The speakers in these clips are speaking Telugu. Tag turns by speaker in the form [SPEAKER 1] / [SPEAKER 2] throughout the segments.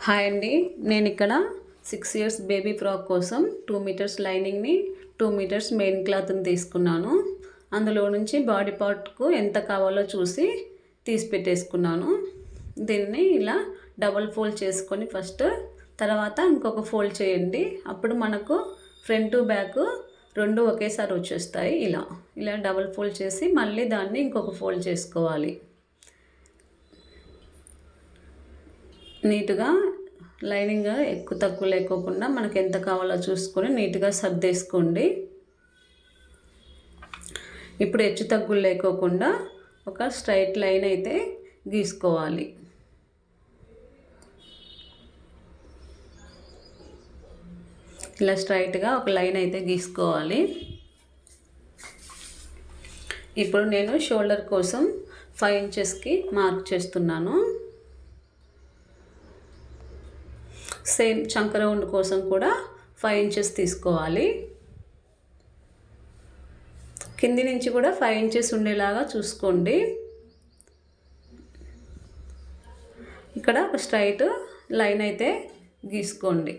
[SPEAKER 1] హాయ్ అండి, నేను ఇక్కడ 6 ఇయర్స్ బేబీ ఫ్రాక్ కోసం 2 మీటర్స్ లైనింగ్ని 2 మీటర్స్ మెయిన్ క్లాత్ని తీసుకున్నాను. అందులో నుంచి బాడీ పార్ట్కు ఎంత కావాలో చూసి తీసి పెట్టేసుకున్నాను. దీన్ని ఇలా డబుల్ ఫోల్డ్ చేసుకొని ఫస్ట్ తర్వాత ఇంకొక ఫోల్డ్ చేయండి. అప్పుడు మనకు ఫ్రంట్ బ్యాక్ రెండు ఒకేసారి వచ్చేస్తాయి. ఇలా డబుల్ ఫోల్డ్ చేసి మళ్ళీ దాన్ని ఇంకొక ఫోల్డ్ చేసుకోవాలి. నీట్గా లైనింగ్ ఎక్కువ తక్కువ లేకోకుండా మనకు ఎంత కావాలో చూసుకొని నీట్గా సర్దేసుకోండి. ఇప్పుడు హెచ్చు తగ్గులు లేకోకుండా ఒక స్ట్రైట్ లైన్ అయితే గీసుకోవాలి. ఇలా స్ట్రైట్గా ఒక లైన్ అయితే గీసుకోవాలి. ఇప్పుడు నేను షోల్డర్ కోసం 5 ఇంచెస్కి మార్క్ చేస్తున్నాను. సేమ్ చంక రౌండ్ కోసం కూడా 5 ఇంచెస్ తీసుకోవాలి. కింది నుంచి కూడా 5 ఇంచెస్ ఉండేలాగా చూసుకోండి. ఇక్కడ ఒక స్ట్రైట్ లైన్ అయితే గీసుకోండి.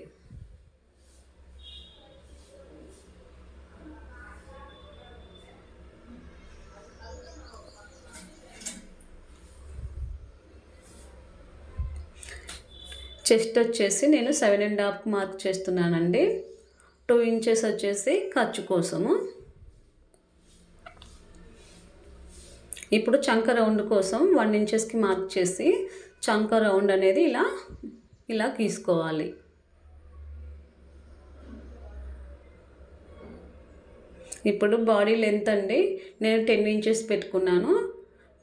[SPEAKER 1] చెస్ట్ వచ్చేసి నేను 7.5 మార్క్ చేస్తున్నానండి. 2 ఇంచెస్ వచ్చేసి ఖర్చు కోసము. ఇప్పుడు చంక రౌండ్ కోసం 1 ఇంచెస్కి మార్క్ చేసి చంక రౌండ్ అనేది ఇలా గీసుకోవాలి. ఇప్పుడు బాడీ లెంత్ అండి, నేను 10 ఇంచెస్ పెట్టుకున్నాను.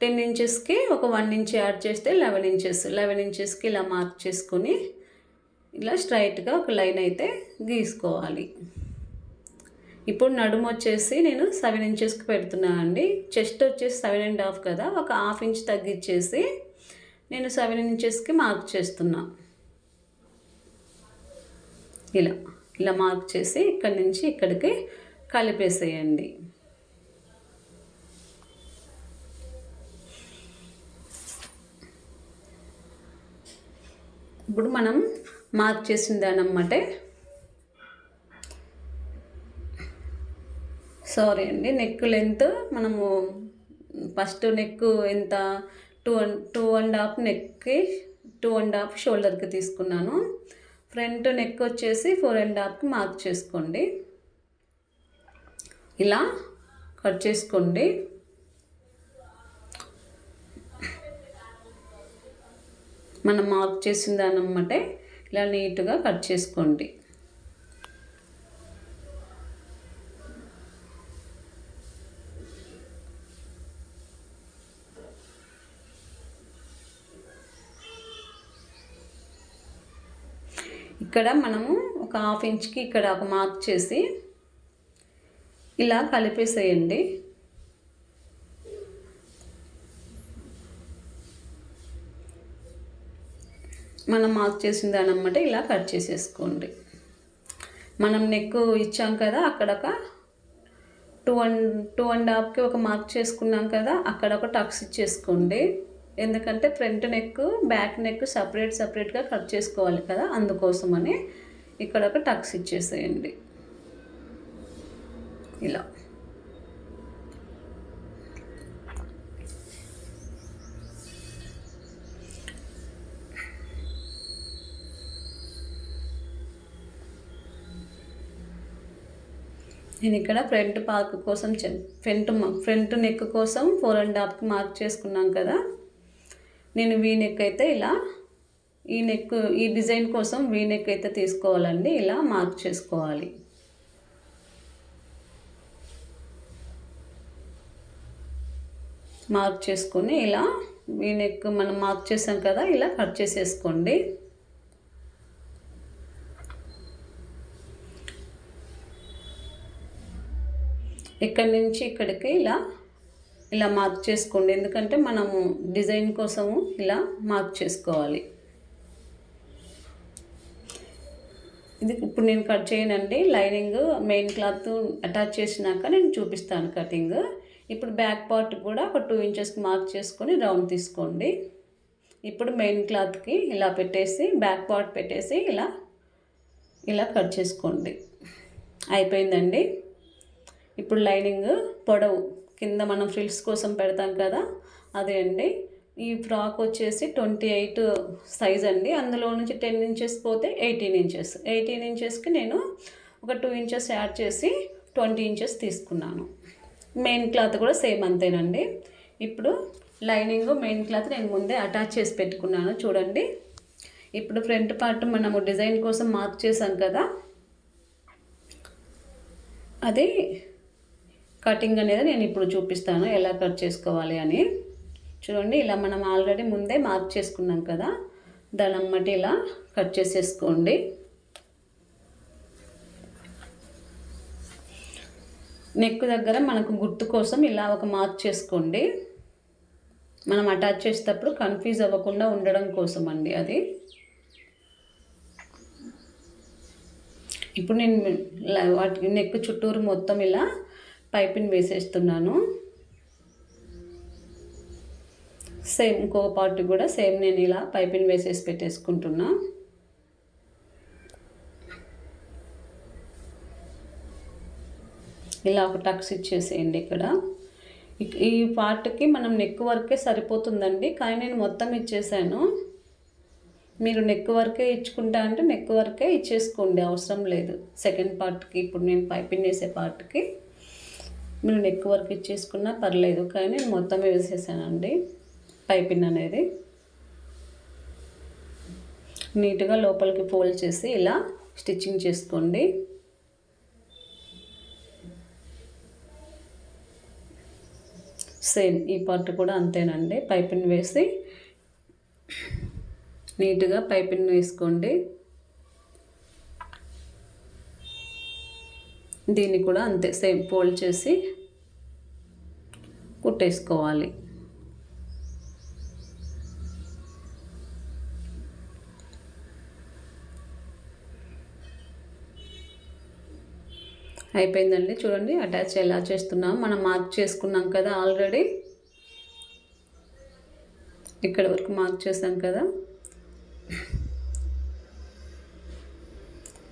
[SPEAKER 1] 10 ఇంచెస్కి ఒక 1 ఇంచ్ యాడ్ చేస్తే 11 ఇంచెస్. 11 ఇంచెస్కి ఇలా మార్క్ చేసుకొని ఇలా స్ట్రైట్గా ఒక లైన్ అయితే గీసుకోవాలి. ఇప్పుడు నడుము వచ్చేసి నేను 7 ఇంచెస్కి పెడుతున్నాను అండి. చెస్ట్ వచ్చేసి 7.5 కదా, ఒక 1/2 ఇంచ్ తగ్గించేసి నేను 7 ఇంచెస్కి మార్క్ చేస్తున్నా. ఇలా మార్క్ చేసి ఇక్కడి నుంచి ఇక్కడికి కలిపేసేయండి. ఇప్పుడు మనం మార్క్ చేసిన దానమ్మటే నెక్ లెంత్ మనము ఫస్ట్ నెక్ ఎంత 2.5 నెక్కి 2.5 షోల్డర్కి తీసుకున్నాను. ఫ్రంట్ నెక్ వచ్చేసి 4.5కి మార్క్ చేసుకోండి. ఇలా కట్ చేసుకోండి. మనం మార్క్ చేసిన దానమ్మటే ఇలా నీట్గా కట్ చేసుకోండి. ఇక్కడ మనము ఒక 1/2 ఇంచ్కి ఇక్కడ ఒక మార్క్ చేసి ఇలా కలిపేసేయండి. మనం మార్క్ చేసిన దానమ్మట ఇలా కట్ చేసేసుకోండి. మనం నెక్ ఇచ్చాం కదా, అక్కడ ఒక 2.5కి ఒక మార్క్ చేసుకున్నాం కదా, అక్కడ ఒక టక్స్ ఇచ్చేసుకోండి. ఎందుకంటే ఫ్రంట్ నెక్ బ్యాక్ నెక్ సపరేట్గా కట్ చేసుకోవాలి కదా, అందుకోసమని ఇక్కడ ఒక టక్స్ ఇచ్చేసేయండి. ఇలా నేను ఇక్కడ ఫ్రంట్ పార్క్ కోసం ఫ్రంట్ నెక్ కోసం 4.5కి మార్క్ చేసుకున్నాం కదా, నేను వీ నెక్ అయితే ఈ డిజైన్ కోసం వీ నెక్ అయితే తీసుకోవాలండి. ఇలా మార్క్ చేసుకోవాలి. మార్క్ చేసుకొని ఇలా వీ నెక్ మనం మార్క్ చేసాం కదా, ఇలా కట్ చేసేసుకోండి. ఇక్కడి నుంచి ఇక్కడికి ఇలా మార్క్ చేసుకోండి. ఎందుకంటే మనము డిజైన్ కోసము ఇలా మార్క్ చేసుకోవాలి. ఇది ఇప్పుడు నేను కట్ చేయనండి. లైనింగ్ మెయిన్ క్లాత్ అటాచ్ చేసినాక నేను చూపిస్తాను కటింగ్. ఇప్పుడు బ్యాక్ పార్ట్ కూడా ఒక 2 ఇంచెస్కి మార్క్ చేసుకొని రౌండ్ తీసుకోండి. ఇప్పుడు మెయిన్ క్లాత్కి ఇలా పెట్టేసి బ్యాక్ పార్ట్ పెట్టేసి ఇలా కట్ చేసుకోండి. అయిపోయిందండి. ఇప్పుడు లైనింగ్ పొడవు కింద మనం ఫ్రిల్స్ కోసం పెడతాం కదా, అదే అండి. ఈ ఫ్రాక్ వచ్చేసి 28 సైజ్ అండి. అందులో నుంచి 10 ఇంచెస్ పోతే 18 ఇంచెస్. 18 ఇంచెస్కి నేను ఒక 2 ఇంచెస్ యాడ్ చేసి 20 ఇంచెస్ తీసుకున్నాను. మెయిన్ క్లాత్ కూడా సేమ్ అంతేనండి. ఇప్పుడు లైనింగ్ మెయిన్ క్లాత్ నేను ముందే అటాచ్ చేసి పెట్టుకున్నాను చూడండి. ఇప్పుడు ఫ్రంట్ పార్ట్ మనము డిజైన్ కోసం మార్క్ చేసాం కదా, అది కటింగ్ అనేది నేను ఇప్పుడు చూపిస్తాను ఎలా కట్ చేసుకోవాలి అని. చూడండి, ఇలా మనం ఆల్రెడీ ముందే మార్క్ చేసుకున్నాం కదా, దాని అమ్మటి ఇలా కట్ చేసేసుకోండి. నెక్ దగ్గర మనకు గుర్తు కోసం ఇలా ఒక మార్క్ చేసుకోండి. మనం అటాచ్ చేసేటప్పుడు కన్ఫ్యూజ్ అవ్వకుండా ఉండడం కోసం అండి అది. ఇప్పుడు నేను వాటి నెక్ చుట్టూరు మొత్తం ఇలా పైపింగ్ వేసేస్తున్నాను. సేమ్ ఇంకో పార్ట్ కూడా సేమ్ నేను ఇలా పైపింగ్ వేసేసి పెట్టేసుకుంటున్నా. ఇలా ఒక టక్స్ ఇచ్చేసేయండి. ఇక్కడ ఈ పార్ట్కి మనం నెక్ వర్కే సరిపోతుందండి, కానీ నేను మొత్తం ఇచ్చేసాను. మీరు నెక్ వర్కే ఇచ్చుకుంటా అంటే నెక్ వర్కే ఇచ్చేసుకోండి, అవసరం లేదు. సెకండ్ పార్ట్కి ఇప్పుడు నేను పైపింగ్ వేసే పార్ట్కి మీరు నెక్ వర్క్ ఇచ్చేసుకున్నా పర్లేదు, కానీ నేను మొత్తం వేసేసానండి పైపింగ్ అనేది. నీట్గా లోపలికి ఫోల్డ్ చేసి ఇలా స్టిచ్చింగ్ చేసుకోండి. సేమ్ ఈ పార్ట్ కూడా అంతేనండి. పైపింగ్ వేసి నీట్గా పైపింగ్ వేసుకోండి. దీన్ని కూడా అంతే సేమ్ ఫోల్డ్ చేసి కుట్టేసుకోవాలి. అయిపోయిందండి. చూడండి అటాచ్ ఎలా చేస్తున్నాం, మనం మార్క్ చేసుకున్నాం కదా ఆల్రెడీ, ఇక్కడ వరకు మార్క్ చేసాం కదా.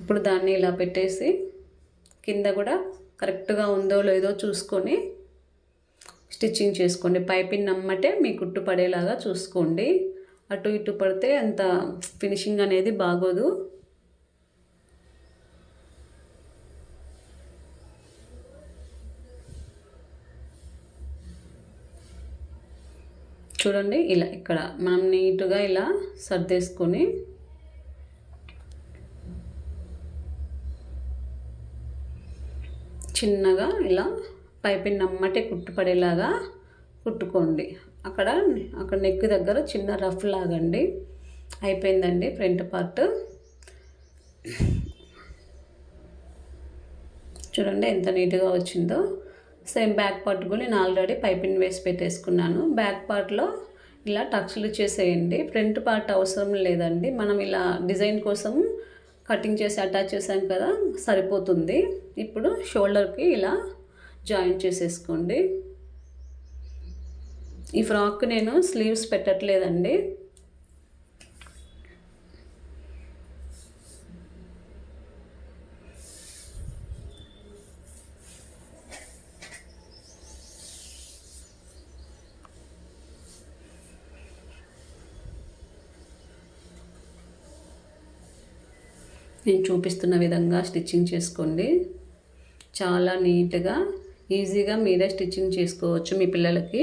[SPEAKER 1] ఇప్పుడు దాన్ని ఇలా పెట్టేసి కింద కూడా కరెక్ట్గా ఉందో లేదో చూసుకొని స్టిచ్చింగ్ చేసుకోండి. పైపింగ్ నమ్మటే మీ కుట్టు పడేలాగా చూసుకోండి. అటు ఇటు పడితే అంత ఫినిషింగ్ అనేది బాగోదు. చూడండి, ఇలా ఇక్కడ మనం నీట్గా ఇలా సర్దేసుకొని చిన్నగా ఇలా పైపింగ్ నమ్మటే కుట్టుపడేలాగా కుట్టుకోండి. అక్కడ నెక్ దగ్గర చిన్న రఫ్ లాగండి. అయిపోయిందండి ఫ్రంట్ పార్ట్. చూడండి ఎంత నీట్గా వచ్చిందో. సేమ్ బ్యాక్ పార్ట్ కూడా నేను ఆల్రెడీ పైపింగ్ వేసి పెట్టేసుకున్నాను. బ్యాక్ పార్ట్లో ఇలా టక్స్లు చేసేయండి. ఫ్రంట్ పార్ట్ అవసరం లేదండి, మనం ఇలా డిజైన్ కోసం కటింగ్ చేసి అటాచ్ చేసాం కదా, సరిపోతుంది. ఇప్పుడు షోల్డర్కి ఇలా జాయింట్ చేసేసుకోండి. ఈ ఫ్రాక్ నేను స్లీవ్స్ పెట్టట్లేదండి. నేను చూపిస్తున్న విధంగా స్టిచ్చింగ్ చేసుకోండి. చాలా నీట్గా ఈజీగా మీరే స్టిచ్చింగ్ చేసుకోవచ్చు మీ పిల్లలకి.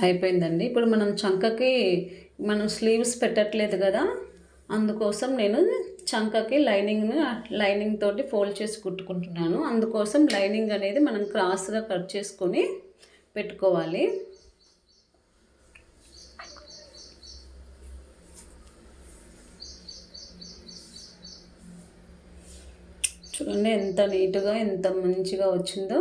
[SPEAKER 1] అయిపోయిందండి. ఇప్పుడు మనం చంకకి మనం స్లీవ్స్ పెట్టట్లేదు కదా, అందుకోసం నేను చంకకి లైనింగ్ తోటి ఫోల్డ్ చేసి కుట్టుకుంటున్నాను. అందుకోసం లైనింగ్ అనేది మనం క్రాస్గా కట్ చేసుకొని పెట్టుకోవాలి. చూడండి ఎంత నీట్గా ఎంత మంచిగా వచ్చిందో.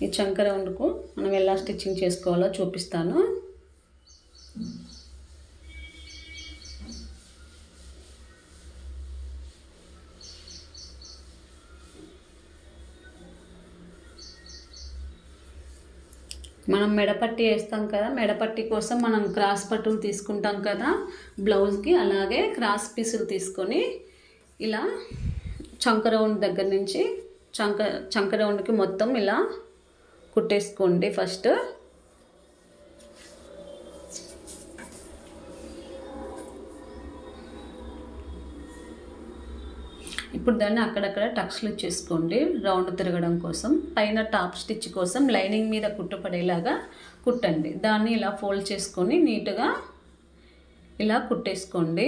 [SPEAKER 1] ఈ చంక రౌండ్కు మనం ఎలా స్టిచ్చింగ్ చేసుకోవాలో చూపిస్తాను. మనం మెడపట్టి వేస్తాం కదా, మెడపట్టి కోసం మనం క్రాస్ పట్టులు తీసుకుంటాం కదా బ్లౌజ్కి, అలాగే క్రాస్ పీసులు తీసుకొని ఇలా చంక రౌండ్ దగ్గర నుంచి చంక రౌండ్కి మొత్తం ఇలా కుట్టేసుకోండి ఫస్ట్. ఇప్పుడు దాన్ని అక్కడక్కడ టక్స్లు ఇచ్చేసుకోండి రౌండ్ తిరగడం కోసం. పైన టాప్ స్టిచ్ కోసం లైనింగ్ మీద కుట్టుపడేలాగా కుట్టండి. దాన్ని ఇలా ఫోల్డ్ చేసుకొని నీట్గా ఇలా కుట్టేసుకోండి.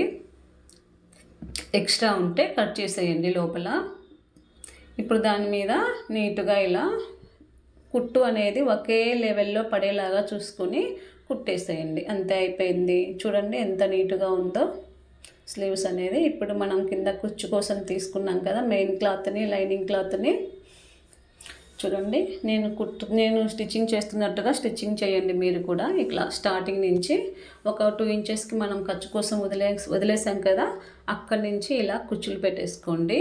[SPEAKER 1] ఎక్స్ట్రా ఉంటే కట్ చేసేయండి లోపల. ఇప్పుడు దాని మీద నీట్గా ఇలా కుట్టు అనేది ఒకే లెవెల్లో పడేలాగా చూసుకొని కుట్టేసేయండి. అంతే, అయిపోయింది. చూడండి ఎంత నీట్గా ఉందో స్లీవ్స్ అనేది. ఇప్పుడు మనం కింద కుచ్చు కోసం తీసుకున్నాం కదా మెయిన్ క్లాత్ని, లైనింగ్ క్లాత్ని చూడండి. నేను స్టిచ్చింగ్ చేస్తున్నట్టుగా స్టిచ్చింగ్ చేయండి మీరు కూడా. ఇట్లా స్టార్టింగ్ నుంచి ఒక 2 ఇంచెస్కి మనం ఖర్చు కోసం వదిలేసాం కదా, అక్కడి నుంచి ఇలా కుచ్చులు పెట్టేసుకోండి.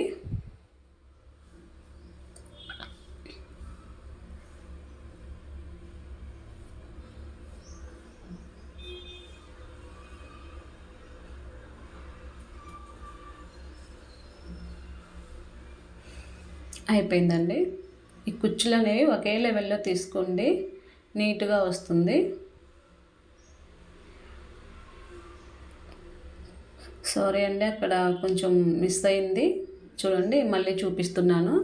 [SPEAKER 1] అయిపోయిందండి. ఈ కుచ్చులు అనేవి ఒకే లెవెల్లో తీసుకోండి, నీట్గా వస్తుంది. సారీ అండి, అక్కడ కొంచెం మిస్ అయింది. చూడండి మళ్ళీ చూపిస్తున్నాను.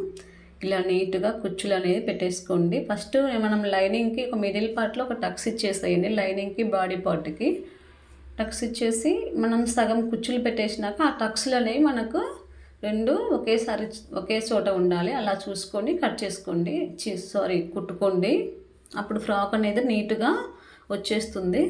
[SPEAKER 1] ఇలా నీట్గా కుచ్చులు అనేది పెట్టేసుకోండి. ఫస్ట్ మనం లైనింగ్కి ఒక మిడిల్ పార్ట్లో ఒక టక్స్ ఇచ్చేసేయండి. లైనింగ్కి బాడీ పార్ట్కి టక్స్ ఇచ్చేసి మనం సగం కుచ్చులు పెట్టేసినాక ఆ టక్స్లు అనేవి మనకు 2 ఒకే చోట ఉండాలి. అలా చూసుకొని కట్ చేసుకోండి, కుట్టుకోండి. అప్పుడు ఫ్రాక్ అనేది నీట్గా వచ్చేస్తుంది.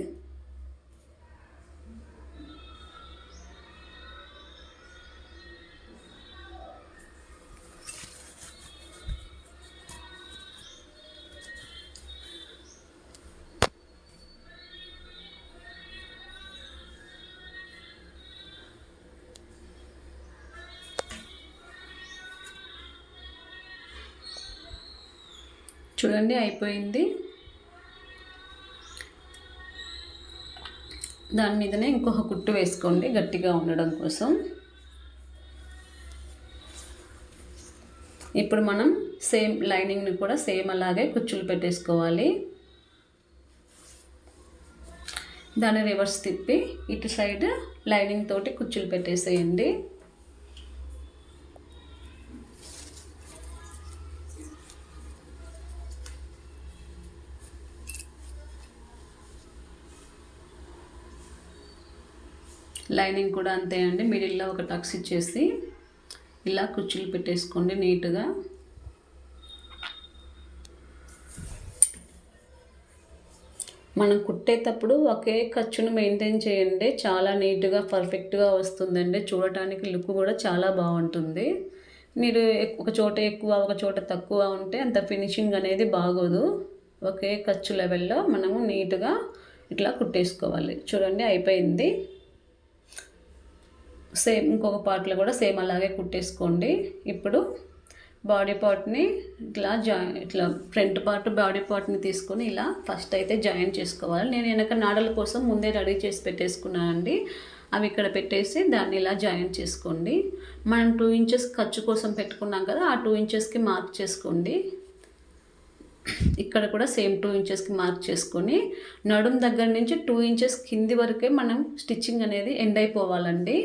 [SPEAKER 1] చూడండి అయిపోయింది. దాని మీదనే ఇంకొక కుట్టు వేసుకోండి గట్టిగా ఉండడం కోసం. ఇప్పుడు మనం సేమ్ లైనింగ్ని కూడా సేమ్ అలాగే కుచ్చులు పెట్టేసుకోవాలి. దాన్ని రివర్స్ తిప్పి ఇటు సైడ్ లైనింగ్ తోటి కుచ్చులు పెట్టేసేయండి. లైనింగ్ కూడా అంతే అండి, మిడిల్లో ఒక టక్స్ ఇచ్చేసి ఇలా కుచ్చులు పెట్టేసుకోండి నీట్గా. మనం కుట్టేటప్పుడు ఒకే ఖర్చును మెయింటైన్ చేయండి, చాలా నీట్గా పర్ఫెక్ట్గా వస్తుందండి. చూడటానికి లుక్ కూడా చాలా బాగుంటుంది. మీరు ఒక చోట ఎక్కువ ఒక చోట తక్కువ ఉంటే అంత ఫినిషింగ్ అనేది బాగోదు. ఒకే ఖర్చు లెవెల్లో మనము నీట్గా ఇట్లా కుట్టేసుకోవాలి. చూడండి అయిపోయింది. సేమ్ ఇంకొక పార్ట్లో కూడా సేమ్ అలాగే కుట్టేసుకోండి. ఇప్పుడు బాడీ పార్ట్ని ఇట్లా ఫ్రంట్ పార్ట్ బాడీ పార్ట్ని తీసుకొని ఇలా ఫస్ట్ అయితే జాయిన్ చేసుకోవాలి. నేను వెనక నాడల కోసం ముందే రెడీ చేసి పెట్టేసుకున్నానండి. అవి ఇక్కడ పెట్టేసి దాన్ని ఇలా జాయిన్ చేసుకోండి. మనం 2 ఇంచెస్ ఖర్చు కోసం పెట్టుకున్నాం కదా, ఆ 2 ఇంచెస్కి మార్క్ చేసుకోండి. ఇక్కడ కూడా సేమ్ 2 ఇంచెస్కి మార్క్ చేసుకొని నడుం దగ్గర నుంచి 2 ఇంచెస్ కింది వరకే మనం స్టిచ్చింగ్ అనేది ఎండ్ అయిపోవాలండి.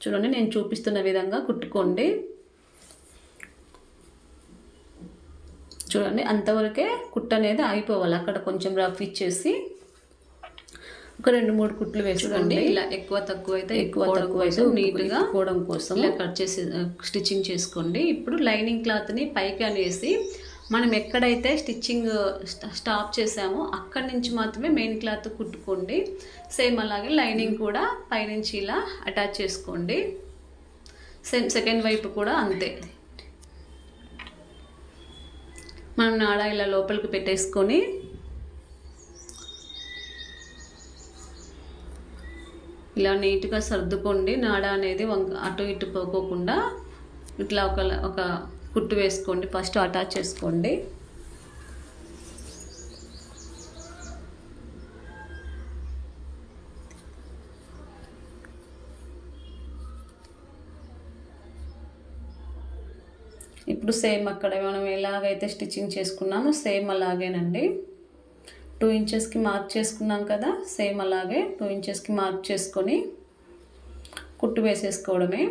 [SPEAKER 1] చూడండి నేను చూపిస్తున్న విధంగా కుట్టుకోండి. చూడండి అంతవరకే కుట్టు అనేది ఆగిపోవాలి. అక్కడ కొంచెం రఫ్ ఇచ్చేసి ఒక 2-3 కుట్లు వేసుకోండి. ఇలా ఎక్కువ తక్కువ అయితే నీట్గా పోవడం కోసం ఇలా కట్ చేసి స్టిచ్చింగ్ చేసుకోండి. ఇప్పుడు లైనింగ్ క్లాత్ని పైకి అనేసి మనం ఎక్కడైతే స్టిచ్చింగ్ స్టాప్ చేసామో అక్కడి నుంచి మాత్రమే మెయిన్ క్లాత్ కుట్టుకోండి. సేమ్ అలాగే లైనింగ్ కూడా పైనుంచి ఇలా అటాచ్ చేసుకోండి. సేమ్ సెకండ్ వైపు కూడా అంతే. మనం నాడ ఇలా లోపలికి పెట్టేసుకొని ఇలా నీట్గా సర్దుకోండి. నాడ అనేది అటు ఇటు పోకోకుండా ఇట్లా ఒక కుట్టు వేసుకోండి. ఫస్ట్ అటాచ్ చేసుకోండి. ఇప్పుడు సేమ్ అక్కడ మనం ఎలాగైతే స్టిచ్చింగ్ చేసుకున్నామో సేమ్ అలాగేనండి. 2 ఇంచెస్కి మార్క్ చేసుకున్నాం కదా, సేమ్ అలాగే 2 ఇంచెస్కి మార్క్ చేసుకొని కుట్టు వేసేసుకోవడమే.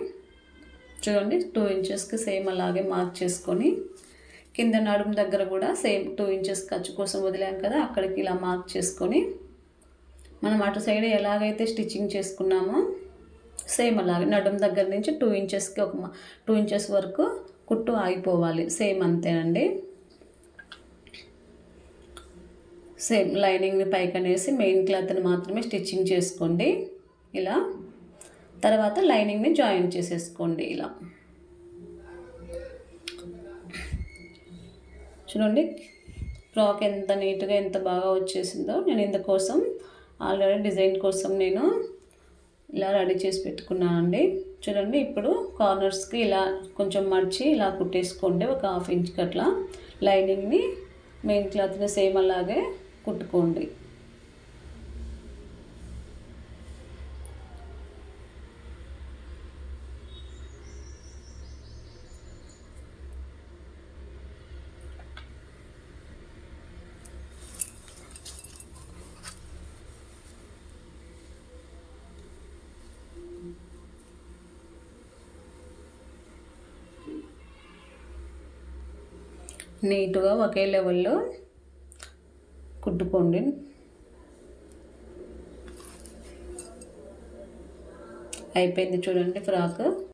[SPEAKER 1] చూడండి 2 ఇంచెస్కి సేమ్ అలాగే మార్క్ చేసుకొని కింద నడుము దగ్గర కూడా సేమ్ 2 ఇంచెస్ ఖర్చు కోసం వదిలాం కదా, అక్కడికి ఇలా మార్క్ చేసుకొని మనం అటు సైడ్ ఎలాగైతే స్టిచ్చింగ్ చేసుకున్నామో సేమ్ అలాగే నడుము దగ్గర నుంచి 2 ఇంచెస్కి 2 ఇంచెస్ వరకు కుట్టు ఆగిపోవాలి. సేమ్ అంతేనండి. సేమ్ లైనింగ్ని పైకనేసి మెయిన్ క్లాత్ని మాత్రమే స్టిచ్చింగ్ చేసుకోండి ఇలా. తర్వాత లైనింగ్ని జాయిన్ చేసేసుకోండి ఇలా. చూడండి ఫ్రాక్ ఎంత నీట్గా ఎంత బాగా వచ్చేసిందో. నేను ఇందుకోసం ఆల్రెడీ డిజైన్ కోసం నేను ఇలా రెడీ చేసి పెట్టుకున్నానండి. చూడండి ఇప్పుడు కార్నర్స్కి ఇలా కొంచెం మర్చి ఇలా కుట్టేసుకోండి. ఒక 1/2 ఇంచ్కి అట్లా లైనింగ్ని మెయిన్ క్లాత్ని సేమ్ అలాగే కుట్టుకోండి. నీట్గా ఒకే లెవెల్లో కుట్టుకోండి. అయిపోయింది చూడండి ఫ్రాక్.